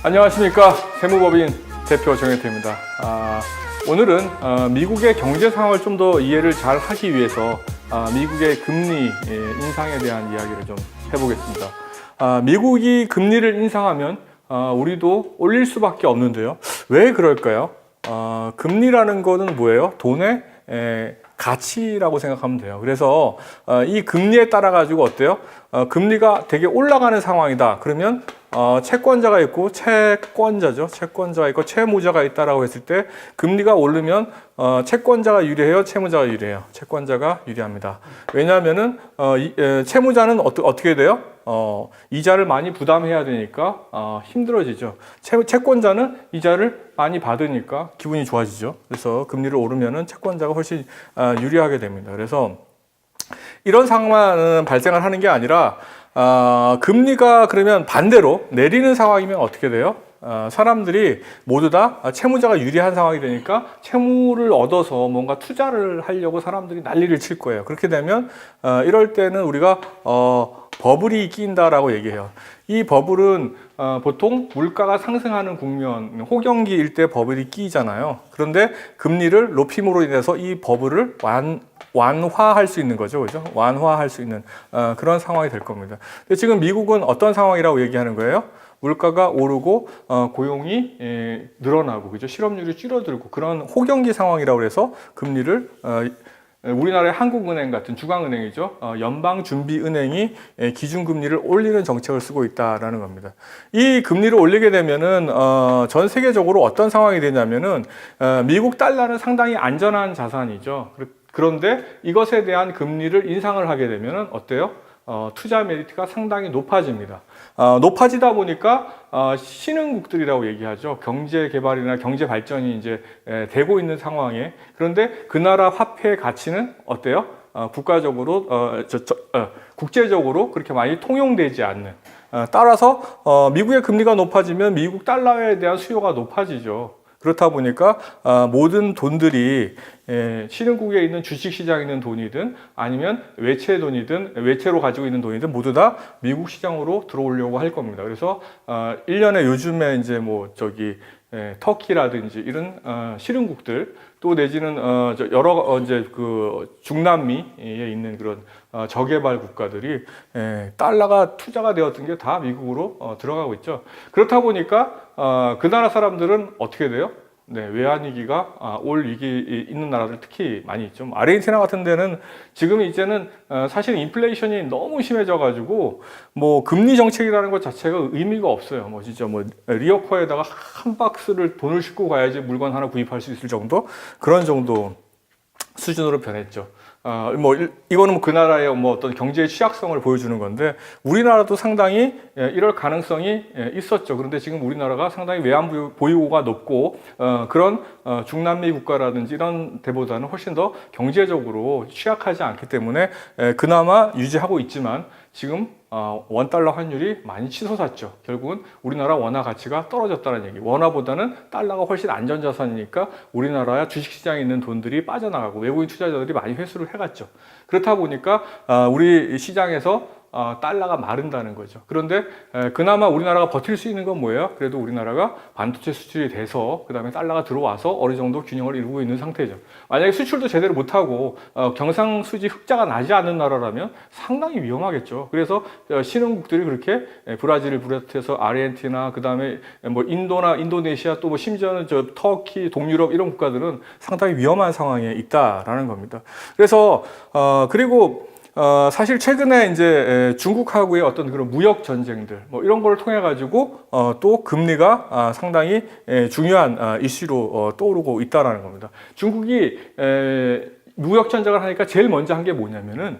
안녕하십니까. 세무법인 대표 정혜태입니다. 오늘은 미국의 경제 상황을 좀 더 이해를 잘 하기 위해서 미국의 금리 인상에 대한 이야기를 좀 해보겠습니다. 미국이 금리를 인상하면 우리도 올릴 수밖에 없는데요. 왜 그럴까요? 금리라는 거는 뭐예요? 돈의 가치라고 생각하면 돼요. 그래서 이 금리에 따라 가지고 어때요? 금리가 되게 올라가는 상황이다. 그러면 채권자가 있고 채권자가 있고 채무자가 있다라고 했을 때 금리가 오르면 채권자가 유리해요, 채무자가 유리해요? 채권자가 유리합니다. 왜냐하면은 채무자는 어떻게 돼요? 이자를 많이 부담해야 되니까 힘들어지죠. 채권자는 이자를 많이 받으니까 기분이 좋아지죠. 그래서 금리를 오르면은 채권자가 훨씬 유리하게 됩니다. 그래서 이런 상황은 발생을 하는 게 아니라 금리가 그러면 반대로 내리는 상황이면 어떻게 돼요? 사람들이 모두 다 채무자가 유리한 상황이 되니까 채무를 얻어서 뭔가 투자를 하려고 사람들이 난리를 칠 거예요. 그렇게 되면 이럴 때는 우리가 버블이 끼인다라고 얘기해요. 이 버블은 보통 물가가 상승하는 국면, 호경기일 때 버블이 끼잖아요. 그런데 금리를 높임으로 인해서 이 버블을 완화할 수 있는 거죠. 그죠? 완화할 수 있는 그런 상황이 될 겁니다. 근데 지금 미국은 어떤 상황이라고 얘기하는 거예요? 물가가 오르고 고용이 늘어나고, 그죠? 실업률이 줄어들고 그런 호경기 상황이라고 해서 금리를 우리나라의 한국은행 같은 중앙은행이죠. 연방준비은행이 기준금리를 올리는 정책을 쓰고 있다라는 겁니다. 이 금리를 올리게 되면은 전 세계적으로 어떤 상황이 되냐면은 미국 달러는 상당히 안전한 자산이죠. 그런데 이것에 대한 금리를 인상을 하게 되면은 어때요? 투자 메리트가 상당히 높아집니다. 높아지다 보니까 신흥국들이라고 얘기하죠. 경제 개발이나 경제 발전이 이제 되고 있는 상황에, 그런데 그 나라 화폐의 가치는 어때요? 국가적으로 국제적으로 그렇게 많이 통용되지 않는. 따라서 미국의 금리가 높아지면 미국 달러에 대한 수요가 높아지죠. 그렇다 보니까 모든 돈들이 신흥국에 있는 주식시장에 있는 돈이든 아니면 외채 돈이든 외채로 가지고 있는 돈이든 모두 다 미국 시장으로 들어오려고 할 겁니다. 그래서 1년에 요즘에 이제 뭐 터키라든지 이런 실흥국들, 또 내지는 여러 이제 그 중남미에 있는 그런 저개발 국가들이 달러가 투자가 되었던 게 다 미국으로 들어가고 있죠. 그렇다 보니까 그 나라 사람들은 어떻게 돼요? 네, 외환위기가 올 위기 있는 나라들 특히 많이 있죠. 아르헨티나 같은 데는 지금 이제는 사실 인플레이션이 너무 심해져가지고 뭐 금리 정책이라는 것 자체가 의미가 없어요. 뭐 진짜 뭐 리어커에다가 한 박스를 돈을 싣고 가야지 물건 하나 구입할 수 있을 정도, 그런 정도 수준으로 변했죠. 이거는 그 나라의 뭐 어떤 경제의 취약성을 보여주는 건데, 우리나라도 상당히 이럴 가능성이 있었죠. 그런데 지금 우리나라가 상당히 외환 보유고가 높고, 그런 중남미 국가라든지 이런 데보다는 훨씬 더 경제적으로 취약하지 않기 때문에 그나마 유지하고 있지만, 지금 원달러 환율이 많이 치솟았죠. 결국은 우리나라 원화 가치가 떨어졌다는 얘기. 원화보다는 달러가 훨씬 안전자산이니까 우리나라 주식시장에 있는 돈들이 빠져나가고 외국인 투자자들이 많이 회수를 해갔죠. 그렇다 보니까 우리 시장에서 달러가 마른다는 거죠. 그런데 그나마 우리나라가 버틸 수 있는 건 뭐예요? 그래도 우리나라가 반도체 수출이 돼서 그 다음에 달러가 들어와서 어느 정도 균형을 이루고 있는 상태죠. 만약에 수출도 제대로 못하고 경상수지 흑자가 나지 않는 나라라면 상당히 위험하겠죠. 그래서 신흥국들이 그렇게 브라질을 비롯해서 아르헨티나, 그 다음에 뭐 인도나 인도네시아, 또 뭐 심지어는 터키, 동유럽 이런 국가들은 상당히 위험한 상황에 있다라는 겁니다. 그래서 그리고 사실 최근에 이제 중국하고의 어떤 그런 무역 전쟁들 뭐 이런 걸 통해 가지고 또 금리가 상당히 중요한 이슈로 떠오르고 있다라는 겁니다. 중국이 무역 전쟁을 하니까 제일 먼저 한 게 뭐냐면은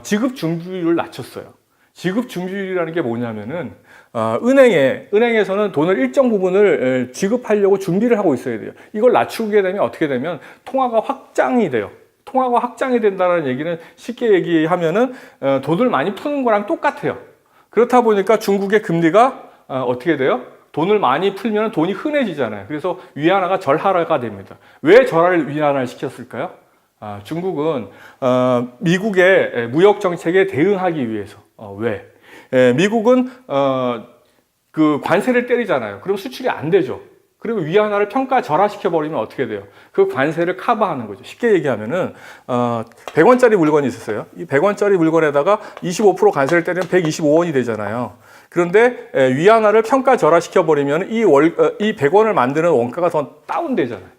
지급 중지율을 낮췄어요. 지급 중지율이라는 게 뭐냐면은 은행에서는 돈을 일정 부분을 지급하려고 준비를 하고 있어야 돼요. 이걸 낮추게 되면 어떻게 되면 통화가 확장이 돼요. 통화가 확장이 된다는 얘기는 쉽게 얘기하면은 돈을 많이 푸는 거랑 똑같아요. 그렇다 보니까 중국의 금리가 어떻게 돼요? 돈을 많이 풀면 돈이 흔해지잖아요. 그래서 위안화가 절하가 됩니다. 왜 위안화를 시켰을까요? 중국은 미국의 무역 정책에 대응하기 위해서. 왜? 미국은 그 관세를 때리잖아요. 그럼 수출이 안 되죠. 그리고 위안화를 평가 절하시켜 버리면 어떻게 돼요? 그 관세를 커버하는 거죠. 쉽게 얘기하면은 100원짜리 물건이 있었어요. 이 100원짜리 물건에다가 25% 관세를 때리면 125원이 되잖아요. 그런데 위안화를 평가 절하시켜 버리면 이 100원을 만드는 원가가 더 다운되잖아요.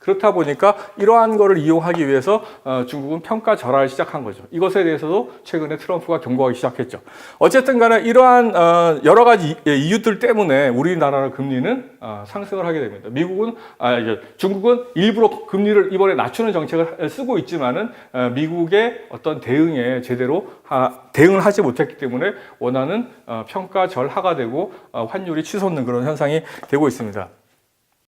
그렇다 보니까 이러한 거를 이용하기 위해서 중국은 평가 절하를 시작한 거죠. 이것에 대해서도 최근에 트럼프가 경고하기 시작했죠. 어쨌든 간에 이러한 여러 가지 이유들 때문에 우리나라의 금리는 상승을 하게 됩니다. 중국은 일부러 금리를 이번에 낮추는 정책을 쓰고 있지만은 미국의 어떤 대응에 제대로 대응을 하지 못했기 때문에 원화는 평가 절하가 되고 환율이 치솟는 그런 현상이 되고 있습니다.